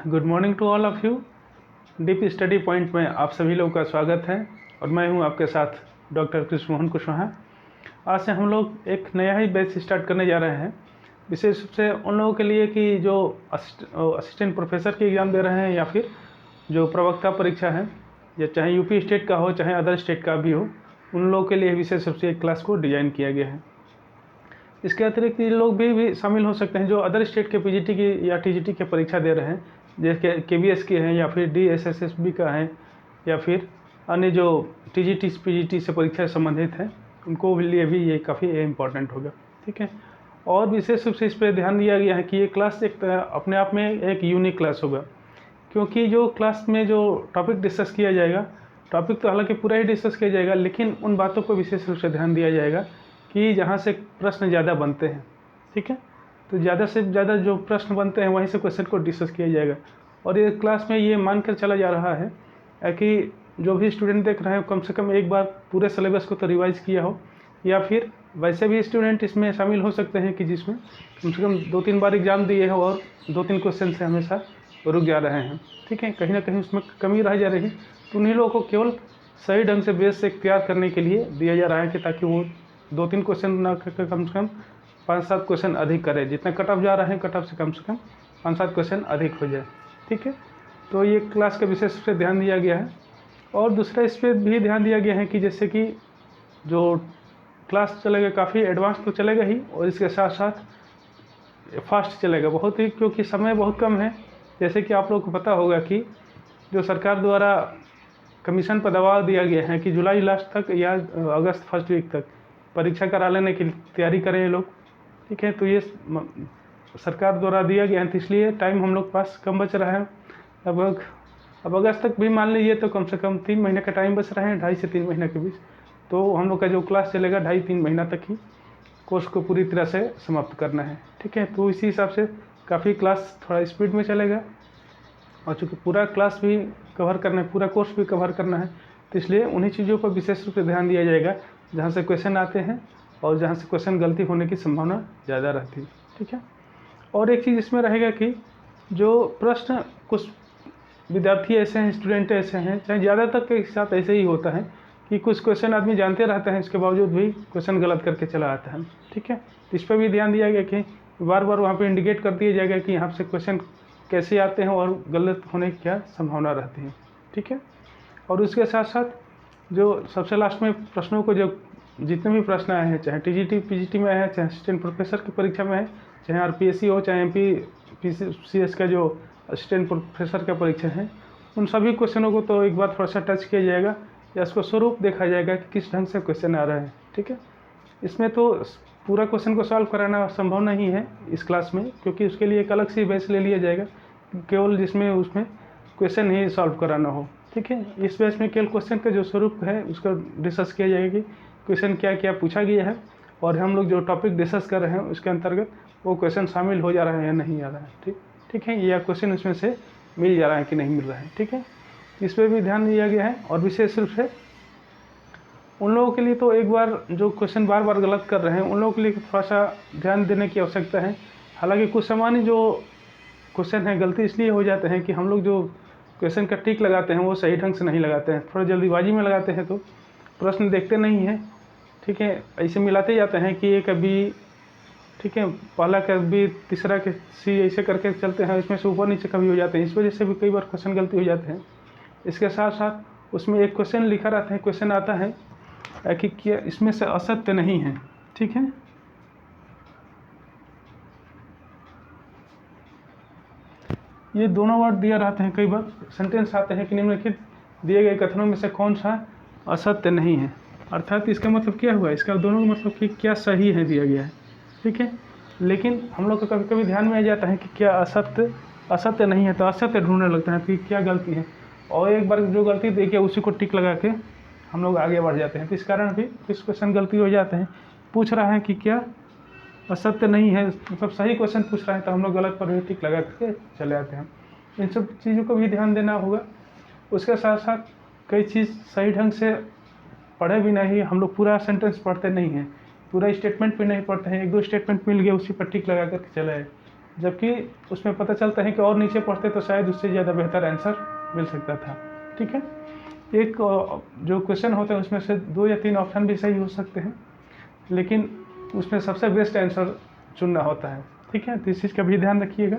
Good morning to all of you. Deep study point में आप सभी लोगों का स्वागत है और मैं हूं आपके साथ डॉक्टर कृष्ण मोहन कुशवाहा। आज से हम लोग एक नया ही बैच स्टार्ट करने जा रहे हैं, विशेष रूप से उन लोगों के लिए कि जो असिस्टेंट प्रोफेसर की एग्ज़ाम दे रहे हैं या फिर जो प्रवक्ता परीक्षा है, या चाहे यूपी स्टेट का हो चाहे अदर स्टेट का भी हो, उन लोगों के लिए विशेष रूप से एक क्लास को डिज़ाइन किया गया है। इसके अतिरिक्त ये लोग भी शामिल हो सकते हैं जो अदर स्टेट के पीजीटी की या टीजीटी की परीक्षा दे रहे हैं, जैसे केवीएस के हैं या फिर डीएसएसएसबी का है या फिर अन्य जो टीजीटी पीजीटी से परीक्षा संबंधित हैं, उनको लिए भी ये काफ़ी इम्पॉर्टेंट होगा। ठीक है। और विशेष रूप से इस पर ध्यान दिया गया है कि ये क्लास एक अपने आप में एक यूनिक क्लास होगा, क्योंकि जो क्लास में जो टॉपिक डिस्कस किया जाएगा, टॉपिक तो हालांकि पूरा ही डिस्कस किया जाएगा, लेकिन उन बातों को विशेष रूप से ध्यान दिया जाएगा कि जहाँ से प्रश्न ज़्यादा बनते हैं। ठीक है। तो ज़्यादा से ज़्यादा जो प्रश्न बनते हैं वहीं से क्वेश्चन को डिस्कस किया जाएगा। और ये क्लास में ये मानकर चला जा रहा है कि जो भी स्टूडेंट देख रहे हैं कम से कम एक बार पूरे सिलेबस को तो रिवाइज़ किया हो, या फिर वैसे भी स्टूडेंट इसमें शामिल हो सकते हैं कि जिसमें कम से कम 2-3 बार एग्ज़ाम दिए हो और 2-3 क्वेश्चन से हमेशा रुक जा रहे हैं। ठीक है, कहीं ना कहीं उसमें कमी रह जा रही है, तो उन्हीं लोगों को केवल सही ढंग से बेस से तैयार करने के लिए दिया जा रहा है कि ताकि वो 2-3 क्वेश्चन ना कम से कम 5-7 क्वेश्चन अधिक करे। जितना कट ऑफ जा रहा है, कट ऑफ से कम 5-7 क्वेश्चन अधिक हो जाए। ठीक है। तो ये क्लास के विशेष रूप से ध्यान दिया गया है। और दूसरा इस पर भी ध्यान दिया गया है कि जैसे कि जो क्लास चलेगा काफ़ी एडवांस तो चलेगा ही, और इसके साथ साथ फास्ट चलेगा बहुत ही, क्योंकि समय बहुत कम है। जैसे कि आप लोग को पता होगा कि जो सरकार द्वारा कमीशन पर दबाव दिया गया है कि जुलाई लास्ट तक या अगस्त फर्स्ट वीक तक परीक्षा करा लेने की तैयारी करें ये लोग। ठीक है। तो ये सरकार द्वारा दिया गया है, तो इसलिए टाइम हम लोग पास कम बच रहा है। अब अगस्त तक भी मान लीजिए तो कम से कम 3 महीने का टाइम बच रहा है, 2.5 से 3 महीने के बीच। तो हम लोग का जो क्लास चलेगा 2.5-3 महीना तक ही कोर्स को पूरी तरह से समाप्त करना है। ठीक है। तो इसी हिसाब से काफ़ी क्लास थोड़ा स्पीड में चलेगा, और चूँकि पूरा क्लास भी कवर करना है, पूरा कोर्स भी कवर करना है, तो इसलिए उन्हीं चीज़ों पर विशेष रूप से ध्यान दिया जाएगा जहाँ से क्वेश्चन आते हैं और जहाँ से क्वेश्चन गलती होने की संभावना ज़्यादा रहती है। ठीक है। और एक चीज़ इसमें रहेगा कि जो प्रश्न, कुछ विद्यार्थी ऐसे हैं, स्टूडेंट ऐसे हैं, चाहे ज़्यादातर के साथ ऐसे ही होता है कि कुछ क्वेश्चन आदमी जानते रहते हैं, इसके बावजूद भी क्वेश्चन गलत करके चला आता है। ठीक है। तो इस पर भी ध्यान दिया गया कि बार बार वहाँ पर इंडिकेट कर दिया जाएगा कि यहाँ से क्वेश्चन कैसे आते हैं और गलत होने की क्या संभावना रहती है। ठीक है। और उसके साथ साथ जो सबसे लास्ट में प्रश्नों को, जो जितने भी प्रश्न आए हैं, चाहे टीजीटी पीजीटी में आए हैं, चाहे असिस्टेंट प्रोफेसर की परीक्षा में है, चाहे आरपीएससी हो, चाहे एमपीसीएस का जो असिस्टेंट प्रोफेसर का परीक्षा है, उन सभी क्वेश्चनों को तो एक बार थोड़ा सा टच किया जाएगा या उसको स्वरूप देखा जाएगा कि किस ढंग से क्वेश्चन आ रहा है। ठीक है। इसमें तो पूरा क्वेश्चन को सॉल्व कराना संभव नहीं है इस क्लास में, क्योंकि उसके लिए एक अलग से बैच ले लिया जाएगा केवल जिसमें उसमें क्वेश्चन ही सॉल्व कराना हो। ठीक है। इस बैच में केवल क्वेश्चन का जो स्वरूप है उसका डिस्कस किया जाएगा कि क्वेश्चन क्या क्या पूछा गया है, और हम लोग जो टॉपिक डिस्कस कर रहे हैं उसके अंतर्गत वो क्वेश्चन शामिल हो जा रहा है या नहीं आ रहा है। ठीक है। या क्वेश्चन उसमें से मिल जा रहा है कि नहीं मिल रहा है। ठीक है। इस पर भी ध्यान दिया गया है। और विशेष रूप से उन लोगों के लिए तो एक बार जो क्वेश्चन बार बार गलत कर रहे हैं उन लोगों के लिए थोड़ा सा ध्यान देने की आवश्यकता है। हालांकि कुछ सामान्य जो क्वेश्चन है गलती इसलिए हो जाते हैं कि हम लोग जो क्वेश्चन का टिक लगाते हैं वो सही ढंग से नहीं लगाते हैं, थोड़ा जल्दीबाजी में लगाते हैं, तो प्रश्न देखते नहीं हैं। ठीक है। ऐसे मिलाते जाते हैं कि ये कभी, ठीक है, पहला कभी तीसरा के सी ऐसे करके चलते हैं, इसमें से ऊपर नीचे कभी हो जाते हैं। इस वजह से भी कई बार क्वेश्चन गलती हो जाते हैं। इसके साथ साथ उसमें एक क्वेश्चन लिखा रहता है, क्वेश्चन आता है कि क्या इसमें से असत्य नहीं है। ठीक है। ये दोनों वर्ड दिया रहते हैं, कई बार सेंटेंस आते हैं कि निम्नलिखित दिए गए कथनों में से कौन सा असत्य नहीं है। अर्थात इसका मतलब क्या हुआ, इसका दोनों का मतलब कि क्या सही है दिया गया है। ठीक है। लेकिन हम लोग को कभी कभी ध्यान में आ जाता है कि क्या असत्य नहीं है, तो असत्य ढूंढने लगता है कि क्या गलती है, और एक बार जो गलती देखिए उसी को टिक लगा के हम लोग आगे बढ़ जाते हैं। तो इस कारण भी कुछ क्वेश्चन गलती हो जाते हैं। पूछ रहा है कि क्या असत्य नहीं है, मतलब सही क्वेश्चन पूछ रहा है, तो हम लोग गलत पर भी टिक लगा के चले आते हैं। इन सब चीज़ों को भी ध्यान देना होगा। उसके साथ साथ कई चीज़ सही ढंग से पढ़े भी नहीं, हम लोग पूरा सेंटेंस पढ़ते नहीं हैं, पूरा स्टेटमेंट भी नहीं पढ़ते हैं, 1-2 स्टेटमेंट मिल गया उसी पर टिक लगा करके चले आए। जबकि उसमें पता चलता है कि और नीचे पढ़ते तो शायद उससे ज़्यादा बेहतर आंसर मिल सकता था। ठीक है, एक जो क्वेश्चन होता है उसमें से 2 या 3 ऑप्शन भी सही हो सकते हैं, लेकिन उसमें सबसे बेस्ट आंसर चुनना होता है। ठीक है, तो इस चीज़ का भी ध्यान रखिएगा।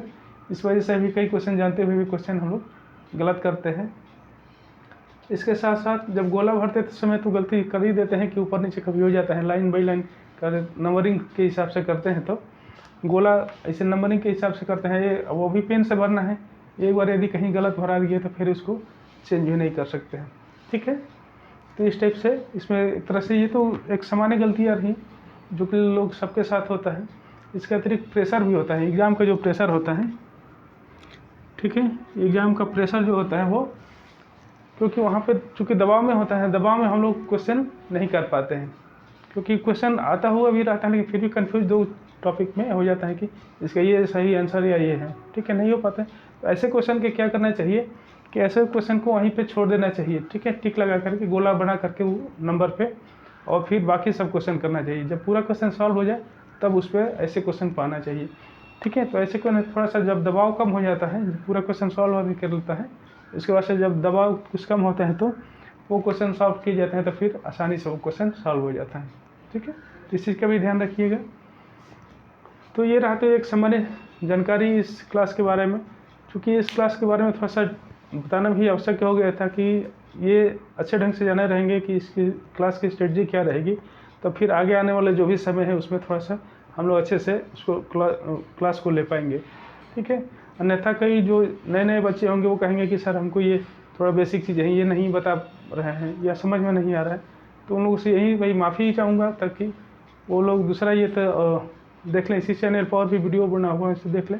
इस वजह से भी कई क्वेश्चन जानते हुए भी क्वेश्चन हम लोग गलत करते हैं। इसके साथ साथ जब गोला भरते समय तो गलती कर ही देते हैं कि ऊपर नीचे कभी हो जाता है, लाइन बाई लाइन का नंबरिंग के हिसाब से करते हैं तो गोला ऐसे नंबरिंग के हिसाब से करते हैं। ये वो भी पेन से भरना है, एक बार यदि कहीं गलत भरा दिए तो फिर उसको चेंज भी नहीं कर सकते हैं। ठीक है, तो इस टाइप से इसमें एक तरह से ये तो एक सामान्य गलतियाँ रही जो कि लोग सबके साथ होता है। इसके अतिरिक्त प्रेशर भी होता है, एग्ज़ाम का जो प्रेशर होता है। ठीक है, एग्ज़ाम का प्रेशर जो होता है वो, क्योंकि वहाँ पे चूँकि दबाव में होता है, दबाव में हम लोग क्वेश्चन नहीं कर पाते हैं, क्योंकि क्वेश्चन आता हुआ भी रहता है लेकिन फिर भी कन्फ्यूज दो टॉपिक में हो जाता है कि इसका ये सही आंसर या ये है। ठीक है, नहीं हो पाता है। तो ऐसे क्वेश्चन के क्या करना चाहिए कि ऐसे क्वेश्चन को वहीं पे छोड़ देना चाहिए। ठीक है, टिक लगा करके गोला बना करके वो नंबर पे, और फिर बाकी सब क्वेश्चन करना चाहिए। जब पूरा क्वेश्चन सॉल्व हो जाए तब उस पर ऐसे क्वेश्चन पाना चाहिए। ठीक है, तो ऐसे क्वेश्चन थोड़ा सा जब दबाव कम हो जाता है, जब पूरा क्वेश्चन सॉल्व होने कर लेता है, उसके बाद से जब दबाव कुछ कम होता है तो वो क्वेश्चन सॉल्व किए जाते हैं, तो फिर आसानी से वो क्वेश्चन सॉल्व हो जाता है। ठीक है, तो इस चीज़ का भी ध्यान रखिएगा। तो ये रहा तो एक सामान्य जानकारी इस क्लास के बारे में। क्योंकि इस क्लास के बारे में थोड़ा सा बताना भी आवश्यक हो गया था कि ये अच्छे ढंग से जाने रहेंगे कि इसकी क्लास की स्ट्रेटजी क्या रहेगी, तो फिर आगे आने वाले जो भी समय है उसमें थोड़ा सा हम लोग अच्छे से उसको क्लास को ले पाएंगे। ठीक है, अन्यथा कई जो नए नए बच्चे होंगे वो कहेंगे कि सर हमको ये थोड़ा बेसिक चीज़ है, ये नहीं बता रहे हैं या समझ में नहीं आ रहा है। तो उन लोगों से यही भाई माफ़ी चाहूँगा, ताकि वो लोग दूसरा ये तो देख लें, इसी चैनल पर और भी वीडियो बना हुआ है, इसे देख लें।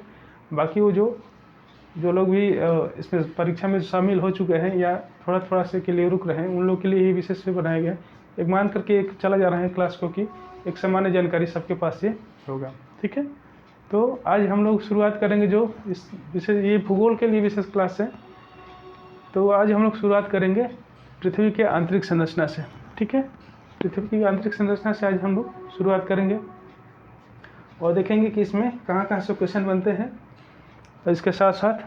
बाकी वो जो लोग भी इसमें परीक्षा में शामिल हो चुके हैं या थोड़ा थोड़ा से के लिए रुक रहे हैं, उन लोग के लिए ही विशेष से बनाया गया है। एक मान करके एक चला जा रहा है क्लास को कि एक सामान्य जानकारी सबके पास ये होगा। ठीक है, तो आज हम लोग शुरुआत करेंगे जो इस विशेष ये भूगोल के लिए विशेष क्लास है। तो आज हम लोग शुरुआत करेंगे पृथ्वी के आंतरिक संरचना से। ठीक है, पृथ्वी की आंतरिक संरचना से आज हम लोग शुरुआत करेंगे और देखेंगे कि इसमें कहाँ कहाँ से क्वेश्चन बनते हैं, और इसके साथ साथ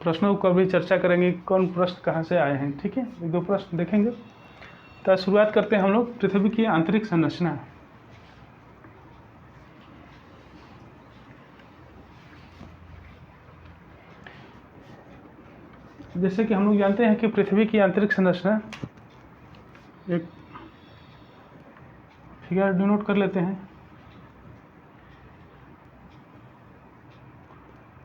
प्रश्नों पर भी चर्चा करेंगे, कौन प्रश्न कहाँ से आए हैं। ठीक है, एक दो प्रश्न देखेंगे। तो शुरुआत करते हैं हम लोग पृथ्वी की आंतरिक संरचना। जैसे कि हम लोग जानते हैं कि पृथ्वी की आंतरिक संरचना, एक फिगर डिनोट कर लेते हैं।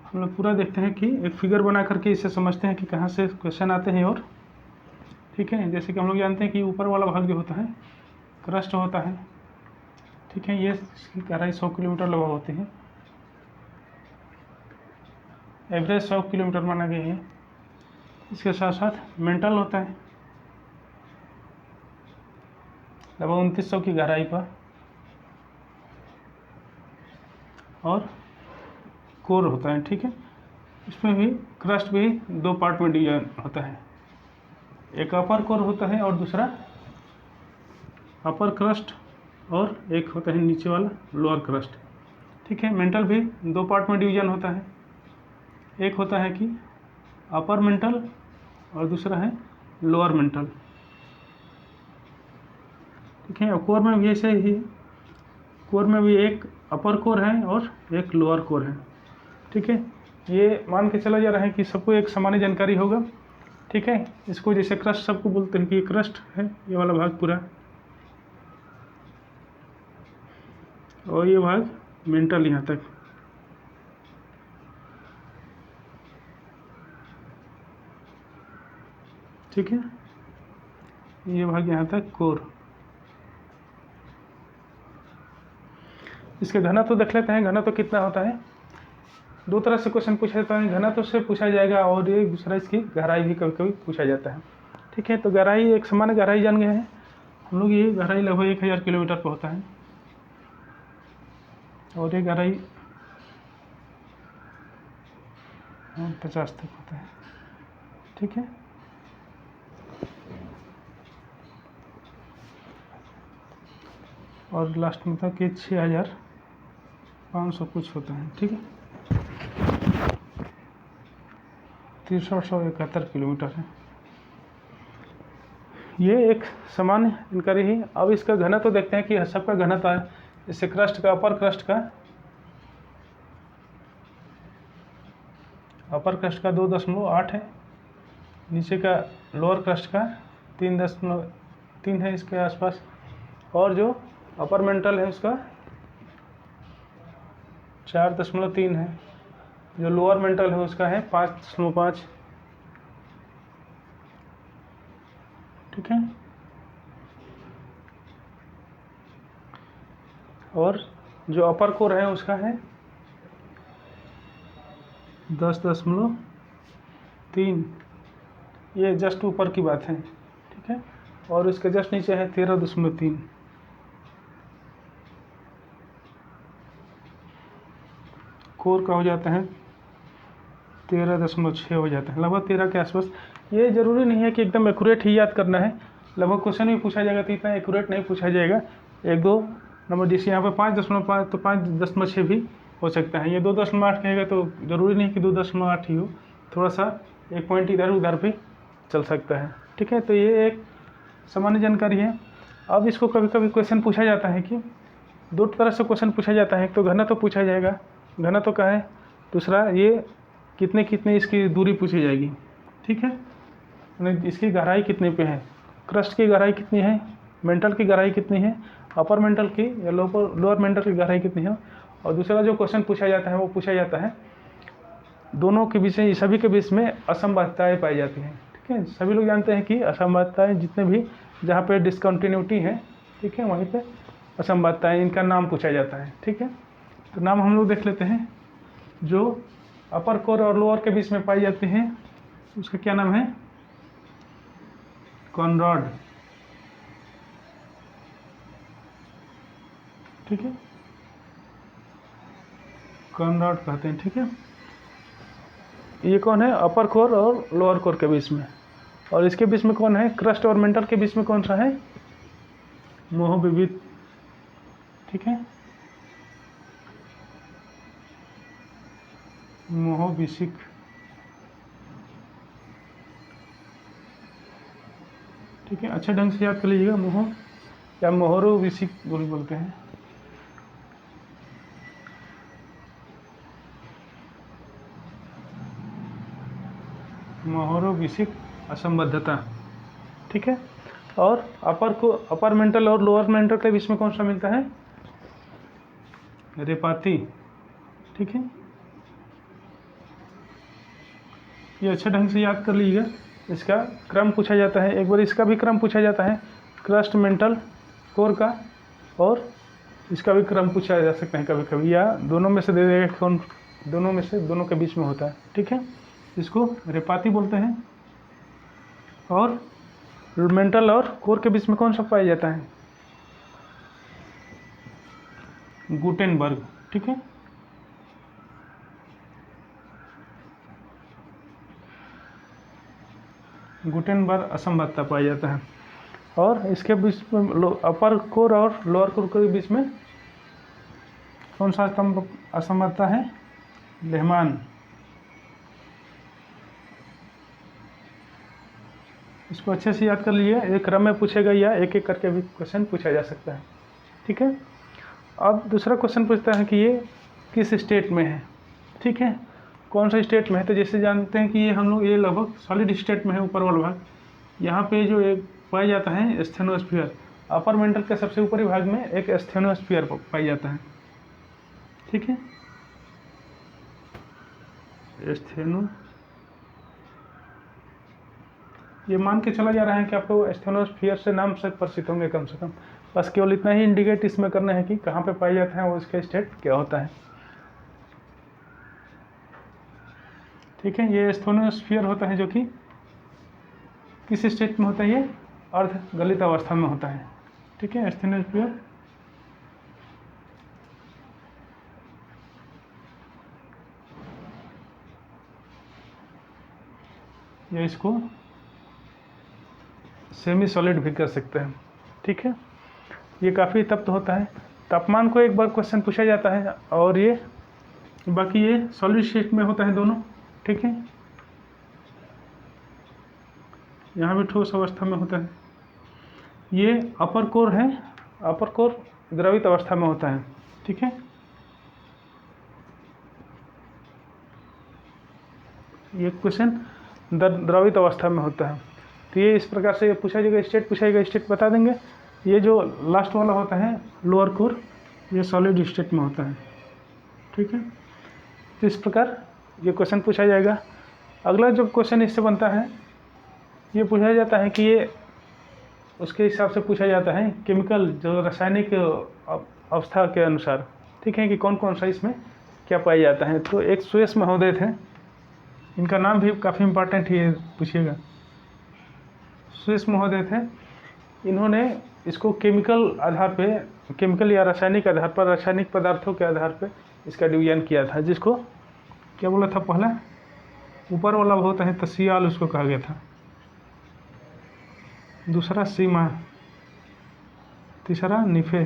हम लोग पूरा देखते हैं कि एक फिगर बना करके इसे समझते हैं कि कहाँ से क्वेश्चन आते हैं। और ठीक है, जैसे कि हम लोग जानते हैं कि ऊपर वाला भाग जो होता है क्रस्ट होता है। ठीक है, ये इसकी गहराई 100 किलोमीटर लगभग होती है, एवरेज 100 किलोमीटर माना गया है। इसके साथ साथ मेंटल होता है लगभग 2900 की गहराई पर, और कोर होता है। ठीक है, इसमें भी क्रस्ट भी 2 पार्ट में डिवाइड होता है, एक अपर कोर होता है और दूसरा अपर क्रस्ट, और एक होता है नीचे वाला लोअर क्रस्ट। ठीक है, मेंटल भी 2 पार्ट में डिवीजन होता है, एक होता है कि अपर मेंटल और दूसरा है लोअर मेंटल। ठीक है, और कोर में भी ऐसे ही, कोर में भी एक अपर कोर है और एक लोअर कोर है। ठीक है, ये मान के चला जा रहा है कि सबको एक सामान्य जानकारी होगा। ठीक है, इसको जैसे क्रस्ट सबको बोलते हैं कि ये क्रस्ट है, ये वाला भाग पूरा, और ये भाग मेंटल यहाँ तक। ठीक है, ये भाग यहाँ तक कोर। इसके घनत्व देख लेते हैं, घनत्व कितना होता है। 2 तरह से क्वेश्चन पूछा जाता है, घनत्व से पूछा जाएगा और एक दूसरा इसकी गहराई भी कभी कभी पूछा जाता है। ठीक है, तो गहराई एक सामान्य गहराई जान गए हैं हम लोग, ये गहराई लगभग 1000 किलोमीटर पर होता है, और ये गहराई 50 तक होता है। ठीक है, और लास्ट में था कि 6000 500 कुछ होता है, ठीक है। 6371 किलोमीटर है। ये एक सामान्य जानकारी ही। अब इसका घनत्व तो देखते हैं कि सबका घनत्व है। इससे क्रस्ट का, अपर क्रस्ट का 2.8 है, नीचे का लोअर क्रस्ट का 3.3 है इसके आसपास, और जो अपर मेंटल है उसका 4.3 है, जो लोअर मेंटल है उसका है 5.5, ठीक है। और जो अपर कोर है उसका है 10.3, ये जस्ट ऊपर की बात है, ठीक है। और इसके जस्ट नीचे है 13.3। कोर का हो जाता है 13.6 हो जाता है, लगभग 13 के आसपास। ये जरूरी नहीं है कि एकदम एक्यूरेट ही याद करना है, लगभग क्वेश्चन भी पूछा जाएगा तो इतना एक्यूरेट नहीं पूछा जाएगा। 1-2 नंबर, जैसे यहाँ पे 5.5 तो 5.6 भी हो सकता है। ये 2.8 कहेगा तो जरूरी नहीं कि 2.8 ही हो, थोड़ा सा एक पॉइंट इधर उधर भी चल सकता है, ठीक है। तो ये एक सामान्य जानकारी है। अब इसको कभी कभी क्वेश्चन पूछा जाता है कि 2 तरह से क्वेश्चन पूछा जाता है। एक तो घनत्व तो पूछा जाएगा, घनत्व का है। दूसरा ये कितने इसकी दूरी पूछी जाएगी, ठीक है। इसकी गहराई कितने पे है, क्रस्ट की गहराई कितनी है, मेंटल की गहराई कितनी है, अपर मेंटल की या लोअर मेंटल की गहराई कितनी है। और दूसरा जो क्वेश्चन पूछा जाता है वो पूछा जाता है दोनों के बीच में, सभी के बीच में असंबद्धताएँ पाई जाती हैं, ठीक है। सभी लोग जानते हैं कि असंबद्धताएँ जितने भी जहाँ पे डिसकंटिन्यूटी है, ठीक है, वहीं पे असंबद्धताएँ, इनका नाम पूछा जाता है, ठीक है। तो नाम हम लोग देख लेते हैं। जो अपर कोर और लोअर के बीच में पाई जाती हैं उसका क्या नाम है, कॉनरॉड, ठीक है, कॉनरॉड कहते हैं, ठीक है। ये कौन है, अपर कोर और लोअर कोर के बीच में। और इसके बीच में कौन है, क्रस्ट और मेंटल के बीच में कौन सा है, मोहविविद, ठीक है, मोहविसिक, ठीक है। अच्छा ढंग से याद कर लीजिएगा, मोह या मोहरोविसिक बोलते हैं। मोहरोविसिक असंबद्धता, ठीक है। और अपर मेंटल और लोअर मेंटल के बीच में कौन सा मिलता है, रेपाती, ठीक है। ये अच्छे ढंग से याद कर लीजिएगा। इसका क्रम पूछा जाता है, एक बार इसका भी क्रम पूछा जाता है, क्रस्ट मेंटल कोर का, और इसका भी क्रम पूछा जा सकता है कभी कभी, या दोनों में से दे देगा कौन, दोनों में से दोनों के बीच में होता है, ठीक है। इसको रेपाती बोलते हैं। और मेंटल और कोर के बीच में कौन सा पाया जाता है, गुटेनबर्ग, ठीक है। गुटेनबर्ग असंबद्धता पाया जाता है। और इसके बीच में अपर कोर और लोअर कोर के बीच में कौन सा असंबद्धता है, लेहमान। इसको अच्छे से याद कर लीजिए, एक क्रम में पूछेगा या एक एक करके भी क्वेश्चन पूछा जा सकता है, ठीक है। अब दूसरा क्वेश्चन पूछता है कि ये किस स्टेट में है, ठीक है, कौन सा स्टेट में है। तो जैसे जानते हैं कि ये हम लोग ये लगभग सॉलिड स्टेट में है, ऊपर वाला भाग। यहाँ पे जो एक पाया जाता है स्टेनोस्फीयर, अपर मेंटल के सबसे ऊपरी भाग में एक स्टेनोस्फीयर पाया जाता है, ठीक है। स्टेनो, ये मान के चला जा रहा है कि आपको स्टेनोस्फीयर से नाम से परिचित होंगे कम से कम, बस केवल इतना ही इंडिकेट इसमें करना है कि कहाँ पे पाया जाता है और उसका स्टेट क्या होता है, ठीक है। ये स्टेनोस्फीयर होता है जो कि किस स्टेट में होता है, ये अर्ध गलित अवस्था में होता है, ठीक है, स्टेनोस्फीयर। या इसको सेमी सॉलिड भी कर सकते हैं, ठीक है। ये काफ़ी तप्त होता है, तापमान को एक बार क्वेश्चन पूछा जाता है, और ये बाकी ये सॉलिड स्टेट में होता है दोनों, ठीक है। यहाँ भी ठोस अवस्था में होता है। ये अपर कोर है, अपर कोर द्रवित अवस्था में होता है, ठीक है। ये क्वेश्चन द्रवित अवस्था में होता है। तो ये इस प्रकार से पूछा जाएगा, स्टेट पूछा जाएगा, स्टेट बता देंगे। ये जो लास्ट वाला होता है लोअर कोर, ये सॉलिड स्टेट में होता है, ठीक है। तो इस प्रकार ये क्वेश्चन पूछा जाएगा। अगला जो क्वेश्चन इससे बनता है, ये पूछा जाता है कि ये उसके हिसाब से पूछा जाता है केमिकल जो रासायनिक अवस्था के अनुसार, ठीक है, कि कौन कौन सा इसमें क्या पाया जाता है। तो एक सुयस महोदय थे, इनका नाम भी काफ़ी इम्पोर्टेंट है, पूछिएगा। सुयस महोदय थे, इन्होंने इसको केमिकल आधार पे, केमिकल या रासायनिक आधार पर, रासायनिक पदार्थों के आधार पे इसका डिवीजन किया था, जिसको क्या बोला था, पहला ऊपर वाला होता है तो सियाल उसको कहा गया था, दूसरा सीमा, तीसरा निफे,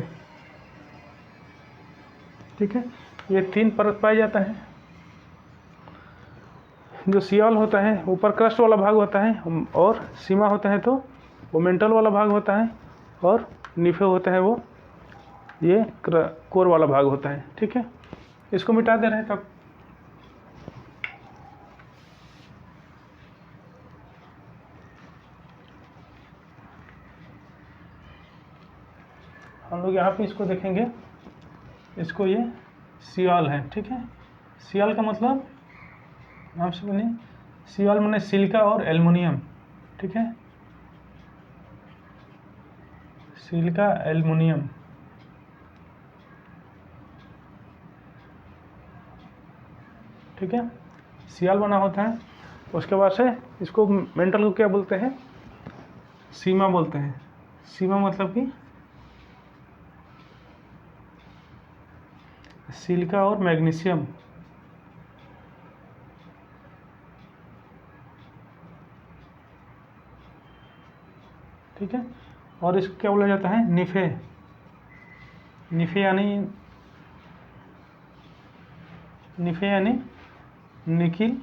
ठीक है। ये 3 परत पाया जाता है। जो सियाल होता है ऊपर क्रस्ट वाला भाग होता है, और सीमा होता है तो वो मेंटल वाला भाग होता है, और निफे होता है वो ये कोर वाला भाग होता है, ठीक है। इसको मिटा दे रहे हैं तब। हम लोग यहाँ पे इसको देखेंगे, इसको ये सियाल है, ठीक है। सियाल का मतलब नाम से बनी, सियाल माने सिलिका और एल्युमिनियम, ठीक है, सिलिका एल्युमिनियम, ठीक है, सियाल बना होता है। उसके बाद से इसको मेंटल को क्या बोलते हैं, सीमा बोलते हैं। सीमा मतलब कि सिलिका और मैग्नीशियम, ठीक है। और इसको क्या बोला जाता है, निफे। निफे यानी निकिल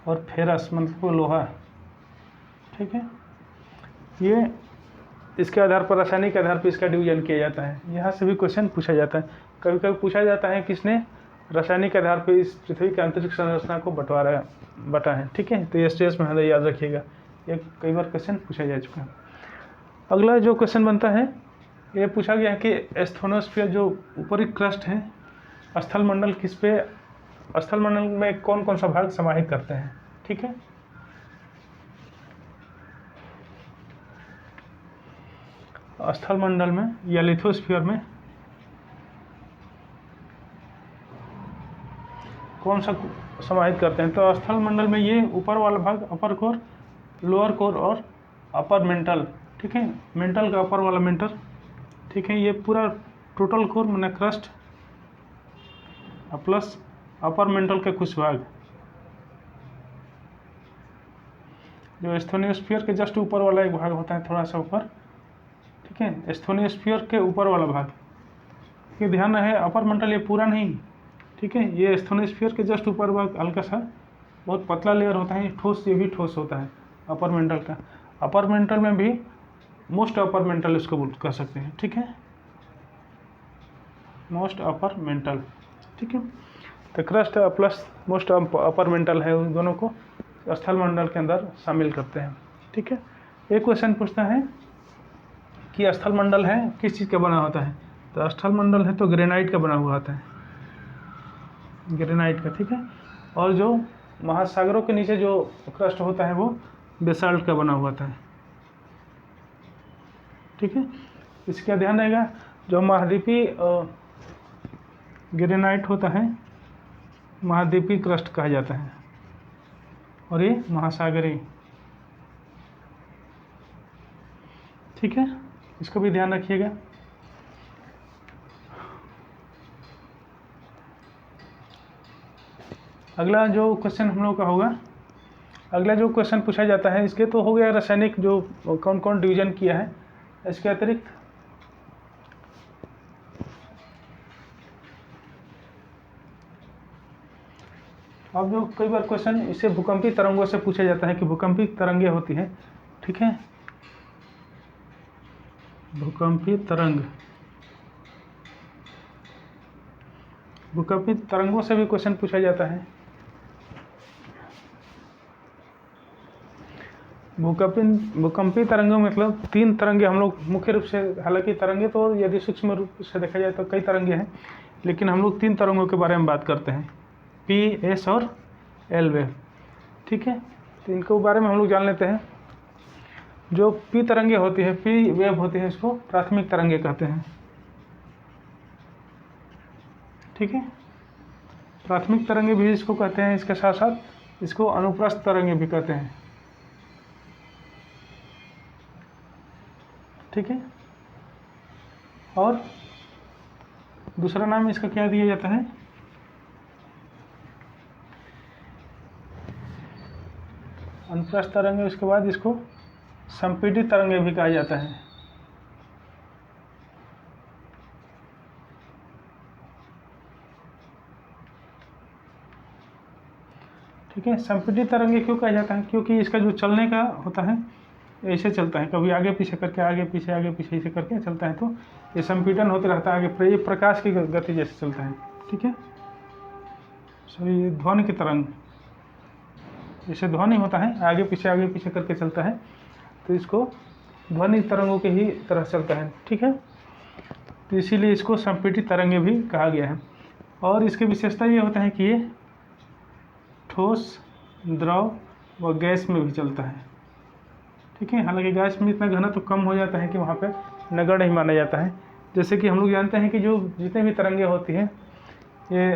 और फेरस मतलब लोहा, ठीक है। ये इसके आधार पर, रासायनिक आधार पर इसका डिवीजन किया जाता है। यहाँ से भी क्वेश्चन पूछा जाता है। कभी कभी पूछा जाता है किसने रासायनिक आधार पर इस पृथ्वी के आंतरिक संरचना को बटा है, ठीक है। तो ये स्टेज में हमें याद रखिएगा, ये कई बार क्वेश्चन पूछा जा चुका है। अगला जो क्वेश्चन बनता है, ये पूछा गया कि एस्थोनोस्फीयर जो ऊपरी क्रस्ट है, स्थल मंडल किस पे, स्थल मंडल में कौन कौन सा भाग समाहित करते हैं, ठीक है। स्थल मंडल में या लिथोस्फीयर में कौन सा समाहित करते हैं। तो स्थल मंडल में ये ऊपर वाला भाग अपर कोर, लोअर कोर और अपर मेंटल, ठीक है। मेंटल का अपर वाला मेंटल, ठीक है। ये पूरा टोटल कोर माने क्रस्ट प्लस अपर मेंटल के कुछ भाग, जो एस्थोनियोस्फीयर के जस्ट ऊपर वाला एक भाग होता है, थोड़ा सा ऊपर, ठीक है। एस्थोनियोस्फीयर के ऊपर वाला भाग, ये ध्यान रहे, अपर मेंटल ये पूरा नहीं, ठीक है। ये एस्थोनियोस्फीयर के जस्ट ऊपर भाग हल्का सा बहुत पतला लेयर होता है, ठोस, ये भी ठोस होता है अपर मेंटल का। अपर मेंटल में भी मोस्ट अपर मेंटल इसको कह सकते हैं, ठीक है, मोस्ट अपर मेंटल, ठीक है। तो crust plus most upper mantle है, उन दोनों को स्थल मंडल के अंदर शामिल करते हैं, ठीक है। एक क्वेश्चन पूछता है कि स्थल मंडल है किस चीज़ का बना होता है। तो स्थल मंडल है तो ग्रेनाइट का बना हुआ होता है, ग्रेनाइट का, ठीक है। और जो महासागरों के नीचे जो क्रस्ट होता है वो बेसाल्ट का बना हुआ होता है, ठीक है। इसका ध्यान रहेगा, जो महाद्वीपीय ग्रेनाइट होता है महाद्वीपीय क्रस्ट कहा जाता है, और ये महासागरीय, ठीक है। इसको भी ध्यान रखिएगा। अगला जो क्वेश्चन हम लोग का होगा, अगला जो क्वेश्चन पूछा जाता है, इसके तो हो गया रासायनिक जो कौन कौन डिवीजन किया है। इसके अतिरिक्त अब जो कई बार क्वेश्चन इसे भूकंपी तरंगों से पूछा जाता है कि भूकंपी तरंगें होती हैं, ठीक है, भूकंपी तरंग, भूकंपी तरंगों से भी क्वेश्चन पूछा जाता है। भूकंपी तरंगों मतलब 3 तरंगे हम लोग मुख्य रूप से, हालांकि तरंगे तो यदि सूक्ष्म रूप से देखा जाए तो कई तरंगे हैं, लेकिन हम लोग 3 तरंगों के बारे में बात करते हैं, पी, एस और एल वेव, ठीक है। तो इनके बारे में हम लोग जान लेते हैं। जो पी तरंगे होती है, पी वेव होती है, इसको प्राथमिक तरंगे कहते हैं, ठीक है। प्राथमिक तरंगे भी इसको कहते हैं, इसके साथ साथ इसको अनुप्रस्थ तरंगे भी कहते हैं, ठीक है। और दूसरा नाम इसका क्या दिया जाता है, अनुप्रस्थ तरंगे। उसके बाद इसको संपीड़ित तरंगे भी कहा जाता है, ठीक है। संपीड़ित तरंगे क्यों कहा जाता है, क्योंकि इसका जो चलने का होता है ऐसे चलता है, कभी आगे पीछे करके, आगे पीछे ऐसे करके चलता है, तो ये संपीड़न होते रहता है आगे, ये प्रकाश की गति जैसे चलता है, ठीक है। सॉरी, ध्वनि की तरंग, जैसे ध्वनि होता है आगे पीछे करके चलता है, तो इसको ध्वनि तरंगों के ही तरह चलता है, ठीक है। तो इसीलिए इसको संपीड़ित तरंगे भी कहा गया है। और इसकी विशेषता ये होता है कि ये ठोस, द्रव व गैस में भी चलता है, ठीक है। हालांकि गैस में इतना घनत्व तो कम हो जाता है कि वहाँ पे नगण्य ही माना जाता है। जैसे कि हम लोग जानते हैं कि जो जितने भी तरंगे होती हैं, ये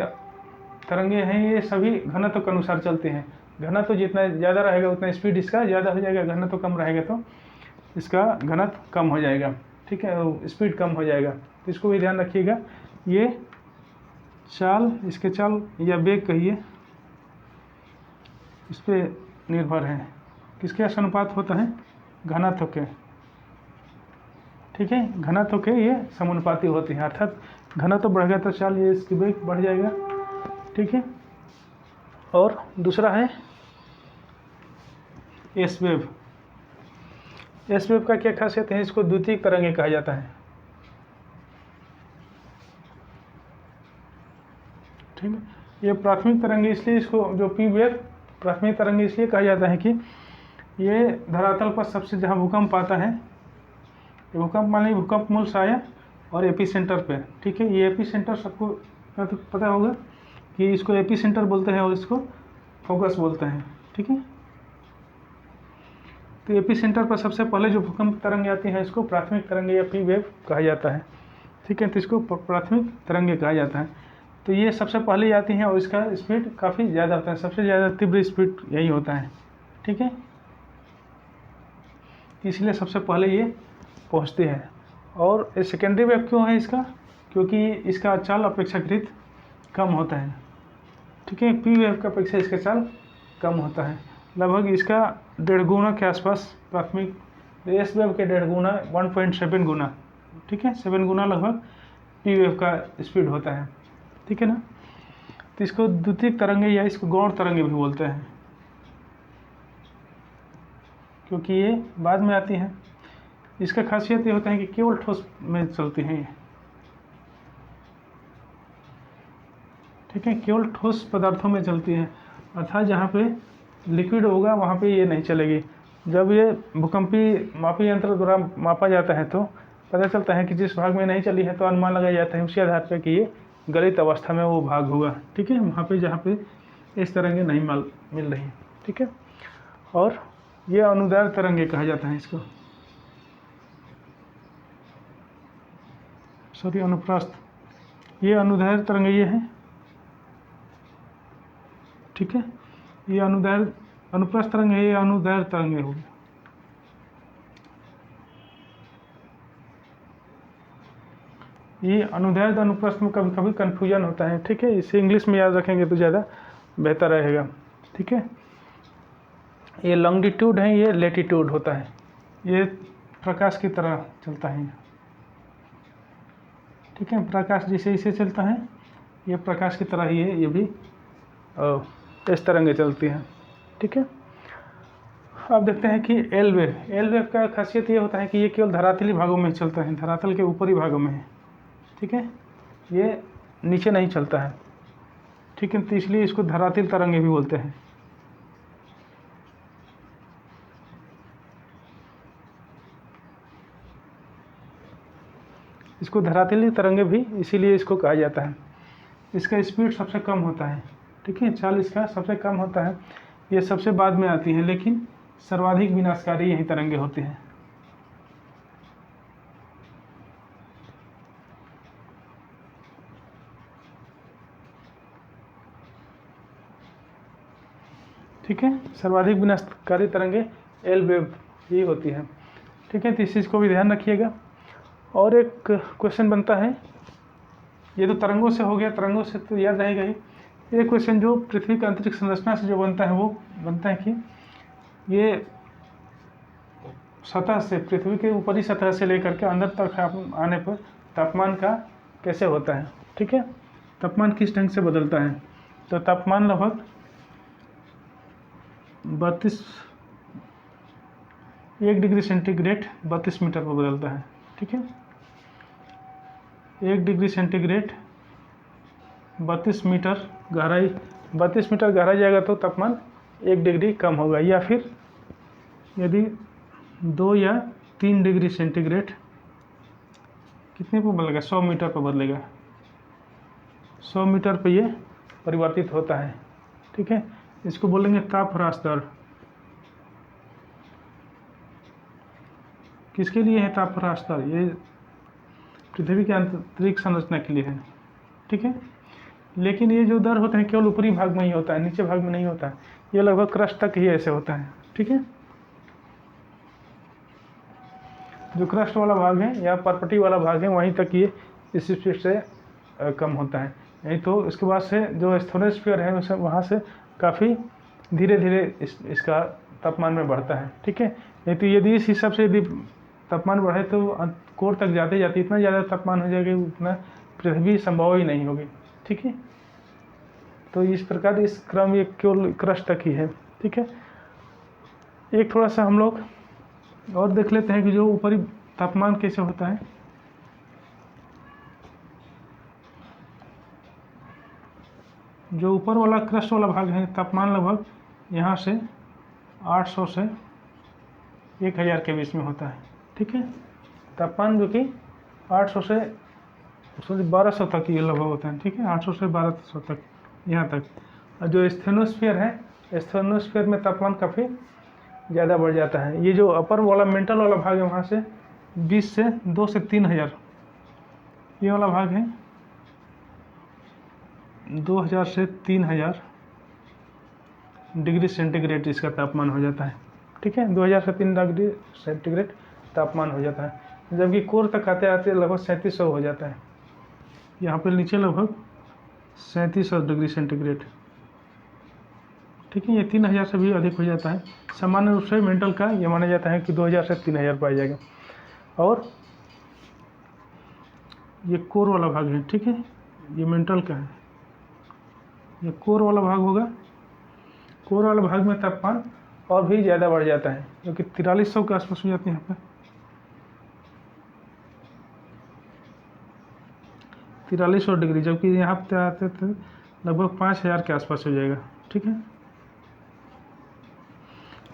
तरंगे हैं, ये सभी घनत्व के अनुसार चलते हैं। घनत्व जितना ज़्यादा रहेगा उतना स्पीड इसका ज़्यादा हो जाएगा, घनत्व कम रहेगा तो इसका घनत्व कम हो जाएगा, ठीक है, स्पीड कम हो जाएगा। तो इसको भी ध्यान रखिएगा। ये चाल, इसके चाल या वेग कहिए, इस पर निर्भर है, किसके अनुपात होता है, घनत्व के, ठीक है। घनत्व के ये समानुपाती होते हैं, अर्थात घनत्व बढ़ेगा तो चाल, ये इसकी वेग बढ़ जाएगा, ठीक है। और दूसरा है एस वेव। एस वेव का क्या खासियत है, इसको द्वितीयक तरंगे कहा जाता है, ठीक है। ये प्राथमिक तरंगे इसलिए, इसको जो पी वेव प्राथमिक तरंगे इसलिए कहा जाता है कि ये धरातल पर सबसे जहाँ भूकंप आता है, भूकंप मान लीजिए भूकंप मूल से आया और एपी सेंटर पे, ठीक है। ये एपी सेंटर सबको पता होगा कि इसको एपी सेंटर बोलते हैं और इसको फोकस बोलते हैं, ठीक है। तो एपी सेंटर पर सबसे पहले जो भूकंप तरंगे आती हैं, इसको प्राथमिक तरंगे या पी वेव कहा जाता है, ठीक है। तो इसको प्राथमिक तरंगे कहा जाता है। तो ये सबसे पहले आती हैं और इसका स्पीड काफ़ी ज़्यादा होता है, सबसे ज़्यादा तीव्र स्पीड यही होता है, ठीक है। इसलिए सबसे पहले ये पहुंचते हैं। और सेकेंडरी वेव क्यों है इसका, क्योंकि इसका चाल अपेक्षाकृत कम होता है, ठीक है। पी वेव का अपेक्षा इसका चाल कम होता है, लगभग इसका 1.5 गुना के आसपास प्राथमिक। एस वेव के 1.5 गुना, 1.7 गुना, ठीक है, 7 गुना लगभग पी वेव का स्पीड होता है, ठीक है ना। तो इसको द्वितीयक तरंगे या इसको गौण तरंगे भी बोलते हैं, क्योंकि ये बाद में आती हैं। इसका खासियत ये होता है कि केवल ठोस में चलती हैं ये, ठीक है, केवल ठोस पदार्थों में चलती हैं, अर्थात जहाँ पे लिक्विड होगा वहाँ पे ये नहीं चलेगी। जब ये भूकंपी मापी यंत्र द्वारा मापा जाता है तो पता चलता है कि जिस भाग में नहीं चली है तो अनुमान लगाया जाता है उसी आधार पर कि ये गलित अवस्था में वो भाग होगा, ठीक है, वहाँ पे जहाँ पे इस तरंगे नहीं मिल रही, ठीक है। और ये अनुदैर्ध्य तरंगे कहा जाता है इसको, सॉरी अनुप्रस्थ। ये अनुदैर्ध्य तरंगे ये है, ठीक है। ये अनुप्रस्थ तरंग है, ये अनुदैर्ध्य तरंगे होगी। ये अनुदैर्ध्य अनुप्रस्थ में कभी कभी कन्फ्यूजन होता है, ठीक है, इसे इंग्लिश में याद रखेंगे तो ज़्यादा बेहतर रहेगा, ठीक है। ये लॉन्गिट्यूड है, ये लेटीट्यूड होता है, ये प्रकाश की तरह चलता है, ठीक है। प्रकाश जैसे इसे चलता है, ये प्रकाश की तरह ही है, ये भी इस तरंगें चलती हैं। ठीक है, अब देखते हैं कि एल वेव का खासियत ये होता है कि ये केवल धरातली भागों में ही चलता है, धरातल के ऊपरी भागों में है। ठीक है, ये नीचे नहीं चलता है। ठीक है, तो इसलिए इसको धरातल तरंगे भी बोलते हैं। इसको धरातली तरंगे भी इसीलिए इसको कहा जाता है। इसका स्पीड सबसे कम होता है। ठीक है, चाल इसका सबसे कम होता है। ये सबसे बाद में आती है, लेकिन सर्वाधिक विनाशकारी यही तरंगे होती हैं। ठीक है, सर्वाधिक विनाशकारी तरंगे एल वेव ही होती हैं। ठीक है, तो इस चीज़ को भी ध्यान रखिएगा। और एक क्वेश्चन बनता है, ये तो तरंगों से हो गया, तरंगों से तो याद रहेगा ही। एक क्वेश्चन जो पृथ्वी का अंतरिक्ष संरचना से जो बनता है वो बनता है कि ये सतह से, पृथ्वी के ऊपरी सतह से लेकर के अंदर तक आने पर तापमान का कैसे होता है। ठीक है, तापमान किस ढंग से बदलता है। तो तापमान लगभग 1 डिग्री सेंटीग्रेड 32 मीटर पर बदलता है। ठीक है, 1 डिग्री सेंटीग्रेड 32 मीटर गहराई, 32 मीटर गहराई जाएगा तो तापमान 1 डिग्री कम होगा। या फिर यदि 2 या 3 डिग्री सेंटीग्रेड कितने पर बदलेगा, 100 मीटर पर बदलेगा, 100 मीटर पर ये परिवर्तित होता है। ठीक है, इसको बोलेंगे ताप ह्रास दर। किसके लिए है ताप ह्रास दर, ये पृथ्वी के अंतरिक्ष संरचना के लिए है। ठीक है, लेकिन ये जो दर होता है केवल ऊपरी भाग में ही होता है, नीचे भाग में नहीं होता है। ये लगभग क्रस्ट तक ही ऐसे होता है। ठीक है, जो क्रस्ट वाला भाग है या परपटी वाला भाग है वहीं तक ये इस स्पीड से कम होता है। नहीं तो इसके बाद से जो स्ट्रेटोस्फीयर है उसे वहाँ से काफ़ी धीरे धीरे इसका तापमान में बढ़ता है। ठीक है, नहीं तो यदि इस हिसाब से यदि तापमान बढ़े तो कोर तक जाते जाते इतना ज़्यादा तापमान हो जाएगा उतना पृथ्वी संभव ही नहीं होगी। ठीक है, तो इस प्रकार इस क्रम ये केवल क्रस्ट तक ही है। ठीक है, एक थोड़ा सा हम लोग और देख लेते हैं कि जो ऊपरी तापमान कैसे होता है। जो ऊपर वाला क्रस्ट वाला भाग है तापमान लगभग यहाँ से 800 से 1000 के बीच में होता है। ठीक है, तापमान जो कि 800 से 1200 तक ये लगभग होता है। ठीक है, 800 से 1200 तक यहाँ तक। और जो स्ट्रेटोस्फीयर है, स्ट्रेटोस्फीयर में तापमान काफ़ी ज़्यादा बढ़ जाता है। ये जो अपर वाला मेंटल वाला भाग है वहाँ से 20 से 2 से 3000, ये वाला भाग है 2000 से 3000 डिग्री सेंटीग्रेड इसका तापमान हो जाता है। ठीक है, 2000 से 3 डिग्री सेंटीग्रेड तापमान हो जाता है, जबकि कोर तक आते आते लगभग 3700 हो जाता है। यहाँ पर नीचे लगभग 3700 डिग्री सेंटीग्रेड। ठीक है, ये 3000 से भी अधिक हो जाता है। सामान्य रूप से मेंटल का ये माना जाता है कि 2000 से 3000 पाया जाएगा। और ये कोर वाला भाग है। ठीक है, ये मेंटल का है, ये कोर वाला भाग होगा। कोर वाला भाग में तापमान और भी ज़्यादा बढ़ जाता है, जो कि 4300 के आसपास हो जाती है। यहाँ पर 4300 डिग्री, जबकि यहाँ पे आते थे लगभग 5000 के आसपास हो जाएगा। ठीक है,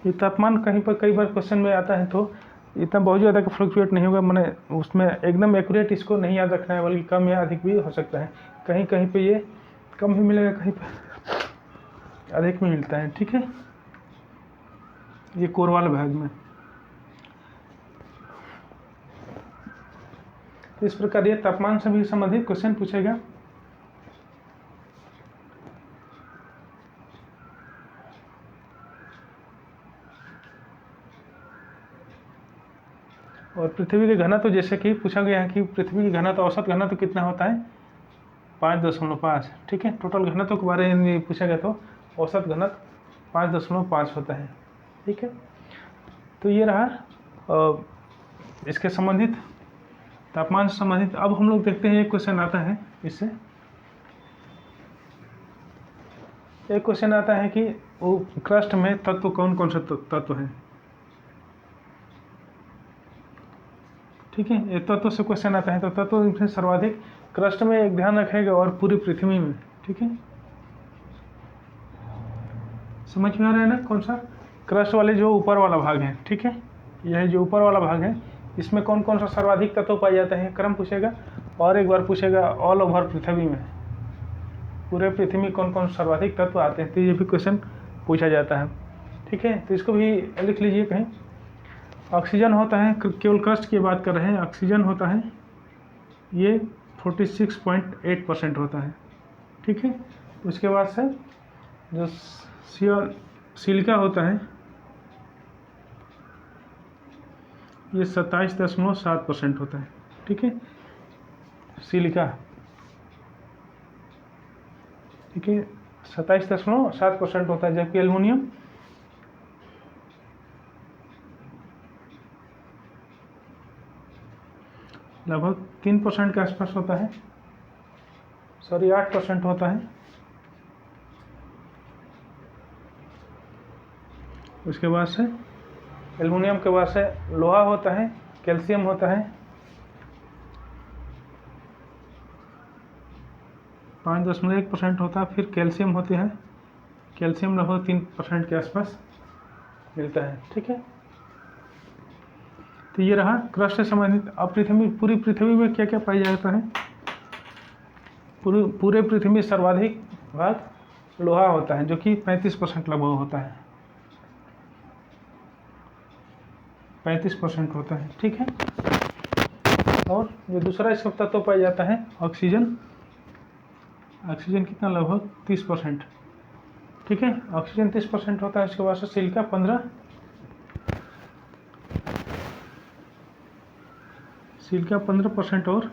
ये तापमान कहीं पर कई बार क्वेश्चन में आता है तो इतना बहुत ज़्यादा का फ्लक्चुएट नहीं होगा, मैंने उसमें एकदम एक्यूरेट इसको नहीं याद रखना है, बल्कि कम या अधिक भी हो सकता है। कहीं कहीं पे ये कम भी मिलेगा, कहीं पे अधिक भी मिलता है। ठीक है, ये कोर वाले भाग में। तो इस प्रकार ये तापमान से भी संबंधित क्वेश्चन पूछेगा। और पृथ्वी की घनत्व, तो जैसे कि पूछा गया है कि पृथ्वी की घनत्व, औसत घनत्व कितना होता है, 5.5। ठीक है, टोटल घनत्व के बारे में पूछा गया तो औसत घनत्व 5.5 होता है। ठीक है, तो ये रहा इसके संबंधित तापमान से संबंधित। अब हम लोग देखते हैं एक क्वेश्चन आता है इससे, एक क्वेश्चन आता है कि वो क्रस्ट में तत्व कौन कौन से तत्व हैं। ठीक है, ये तत्व से क्वेश्चन आता है, तो तत्व में सर्वाधिक क्रस्ट में एक ध्यान रखेगा और पूरी पृथ्वी में। ठीक है, समझ में आ रहा है ना कौन सा? क्रस्ट वाले जो ऊपर वाला भाग है। ठीक है, यह जो ऊपर वाला भाग है इसमें कौन कौन सा सर्वाधिक तत्व पाया जाता है, क्रम पूछेगा। और एक बार पूछेगा ऑल ओवर पृथ्वी में, पूरे पृथ्वी में कौन कौन सर्वाधिक तत्व आते हैं, तो ये भी क्वेश्चन पूछा जाता है। ठीक है, तो इसको भी लिख लीजिए कहीं। ऑक्सीजन होता है, केवल क्रस्ट की बात कर रहे हैं, ऑक्सीजन होता है ये 46.8% होता है। ठीक है, उसके बाद से जो सिलिका होता है ये 27.7% होता है। ठीक है, सिलिका, ठीक है, 27.7% होता है, जबकि एल्युमिनियम लगभग 3% के आसपास होता है, सॉरी 8% होता है। उसके बाद से एल्युमिनियम के बाद से लोहा होता है, कैल्शियम होता है 5.1% होता है, फिर कैल्शियम होते हैं, कैल्शियम लगभग 3% के आसपास मिलता है। ठीक है, तो ये रहा क्रस्ट से संबंधित। अब पूरी पृथ्वी में क्या क्या पाया जाता है? पूरे पृथ्वी में सर्वाधिक भाग लोहा होता है, जो कि 35% लगभग होता है, 35% होता है। ठीक है, और जो दूसरा इसका तत्व पाया जाता है ऑक्सीजन, ऑक्सीजन कितना, लगभग 30%। ठीक है, ऑक्सीजन 30% होता है। उसके बाद से सिलिका 15% और